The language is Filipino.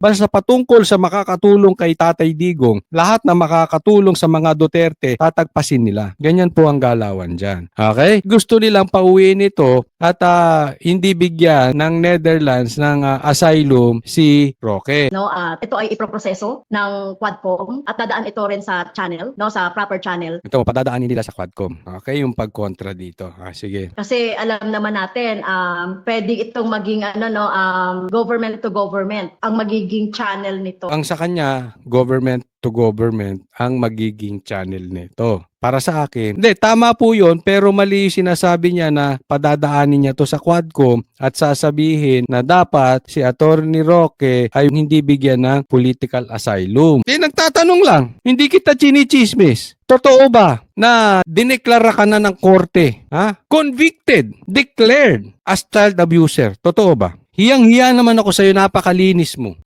Basta patungkol sa makakatulong kay Tatay Digong, lahat na makakatulong sa mga Duterte, tatagpasin nila. Ganyan po ang galawan dyan. Okay? Gusto nilang pauwiin ito at hindi bigyan ng Netherlands ng asylum si Roque. No, ito ay iproproseso ng Quadcom at dadaan ito rin sa channel, no, sa proper channel. Ito, padadaanin nila sa Quadcom. Okay? Yung pagkontra dito. Sige. Kasi alam naman natin, pwede itong maging government to government ang magiging channel nito. Ang sa kanya, government to government ang magiging channel nito. Para sa akin, hindi, tama po yun, pero mali sinasabi niya na padadaanin niya to sa Quadcom at sasabihin na dapat si Attorney Roque ay hindi bigyan ng political asylum. Hindi, nagtatanong lang. Hindi kita chinichismis. Totoo ba na dineklara ka na ng korte? Convicted, declared as child abuser. Totoo ba? Hiyang-hiya naman ako sa'yo, napakalinis mo.